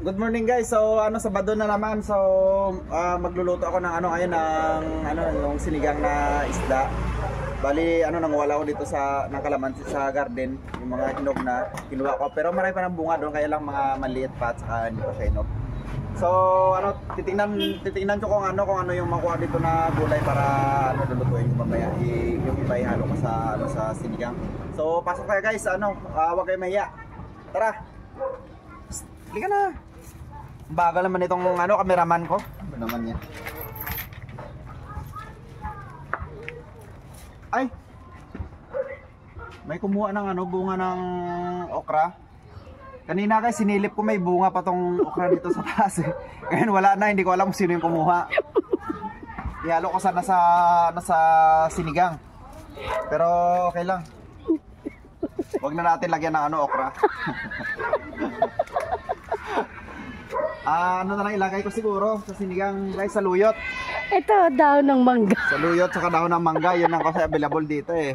Good morning guys. So Sabado na naman. So magluluto ako ng ngayon ng yung sinigang na isda. Bali nanguwala ako dito ng kalamansi sa garden, yung mga hinog na kinuha ko. Pero marami pa ng bunga doon, kaya lang mga maliit pa at hindi pa siya hinog. So titingnan ko kung ano yung makuha dito na gulay para lulutuin ko mamaya. Yung iba ihalo ko sa sinigang. So pasok tayo guys. Huwag kayo mahiya. Tara. Halika na. Bagal naman itong cameraman ko. Ano naman yan? Ay! May kumuha ng bunga ng okra. Kanina guys, sinilip ko may bunga pa tong okra dito sa taas eh. Ngayon wala na, hindi ko alam kung sino yung kumuha. Ihalo ko sana sa sinigang. Pero okay lang. Huwag na natin lagyan ng okra. Na lang ilagay ko siguro sa sinigang guys, sa luyot. Ito, daon ng mangga. Sa luyot, saka daon ng mangga. Yun ang kasi available dito eh.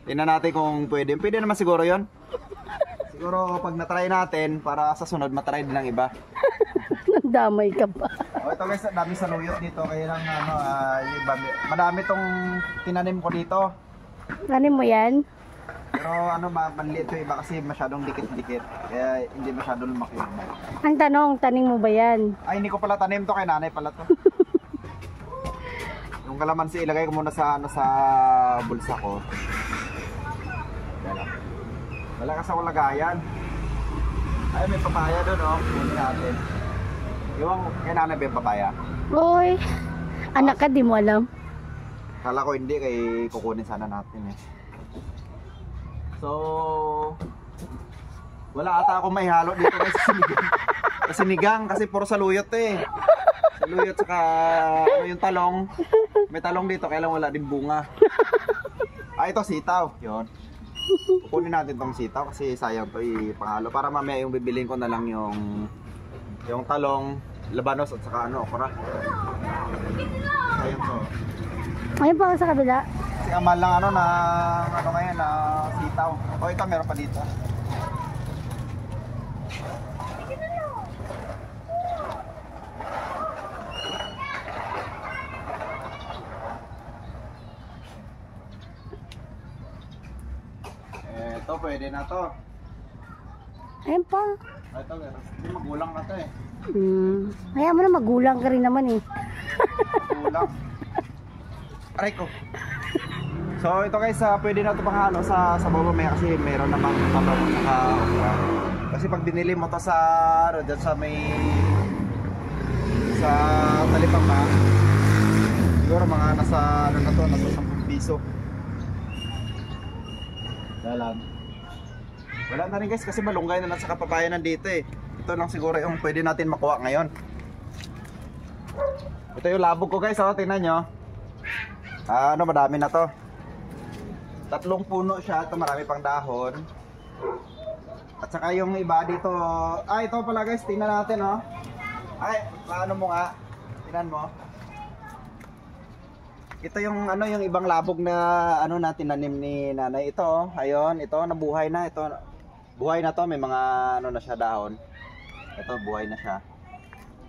Tingnan natin kung pwede. Pwede naman siguro yun. Siguro pag natry natin, para sa sunod matry din ng iba. Nandamay ka pa. Ito guys, dami sa luyot dito. Kaya lang madami tong tinanim ko dito. Ano mo yan? Pero maliit yung iba kasi masyadong dikit-dikit. Kaya hindi masyadong lumaki. Ang tanong, tanim mo ba yan? Ay, hindi ko pala tanim to, kay nanay pala to. Yung kalamansi ilagay ko muna sa bulsa ko. Wala kasi akong lagayan. Ay, may papaya doon kunin natin. Yung kay nanay ba yung papaya? Oy, anak ka, di mo alam. Kala ko hindi, kay kukunin sana natin eh. So wala ata akong maihalo dito guys sa sinigang. Sa sinigang kasi puro saluyot eh. Saluyot saka yung talong. May talong dito, kaya lang wala din bunga. Ito sitaw. Yun. Kukunin natin tong sitaw kasi sayang to ipangalo. Para mamaya yung bibiliin ko na lang yung talong, labanos at saka okra. Sayang to. Ayun pa sa kabila. Si Amal lang ngayon na sitaw. Ito meron pa dito. Ito pwede na to. Ayun pa. Ito meron. Hindi magulang na to eh. Kaya mo na magulang ka rin naman eh. Magulang. Aray ko. So ito guys, pwede na ito panghalo sa baba maya kasi meron namang talong saka okra. Kasi pag binili mo to sa dyan sa Talipapa, siguro mga nasa nasa 10 piso. Wala na rin guys kasi malunggay na sa papaya nandito eh. Ito lang siguro yung pwede natin makuha ngayon. Ito yung labog ko guys, tingnan nyo. Madami na to. 3 puno siya, ito marami pang dahon. At saka yung iba dito, ito pala guys, tingnan natin Ay, paano mo nga? Tingnan mo. Ito yung yung ibang labog na na tinanim ni nanay. Ito ayun, ito nabuhay na, ito buhay na to, may mga na siya dahon. Ito buhay na siya.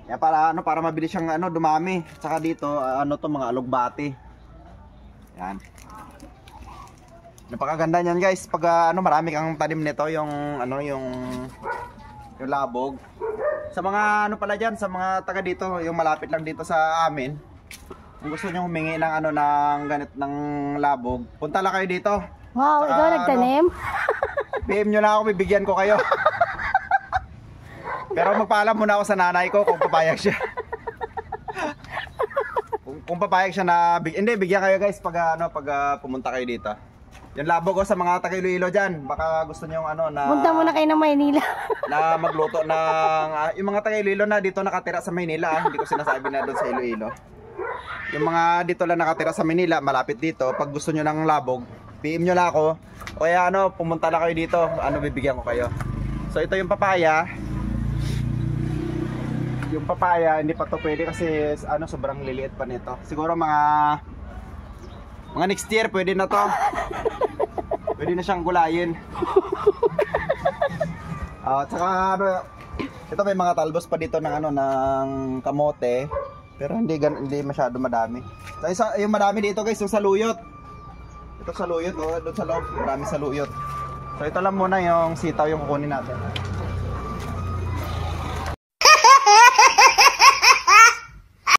Kaya para mabilis siyang dumami. At saka dito to mga alugbati. Yan. Napakaganda niyan guys pag marami kang tanim nito yung yung labog. Sa mga pala diyan, sa mga taga dito, yung malapit lang dito sa amin. Kung gusto niyo humingi ng ng ganit ng labog, punta lang kayo dito. Wow, ikaw nagtanim? PM nyo na ako, bibigyan ko kayo. Pero magpaalam muna ako sa nanay ko kung papayag siya. Kung papayag siya na hindi, bigyan kayo guys pag pumunta kayo dito. Yung labog ko sa mga taga Iloilo dyan, baka gusto nyo na punta muna kayo ng Maynila. Na magluto ng yung mga taga Iloilo na dito nakatira sa Maynila, hindi ko sinasabi na doon sa Iloilo. Yung mga dito lang nakatira sa Maynila, malapit dito, pag gusto nyo ng labog, PM nyo lang ako. O kaya pumunta na kayo dito, bibigyan ko kayo. So ito yung papaya. Yung papaya, hindi pa to pwede kasi sobrang liliit pa nito. Siguro mga next year pwede na to. Pwede na siyang gulayin. At saka Ito may mga talbos pa dito ng ano ng kamote. Pero hindi masyado madami. So, yung madami dito guys, yung saluyot. Ito saluyot, oh, doon sa loob, marami saluyot. So ito lang muna yung sitaw yung kukunin natin.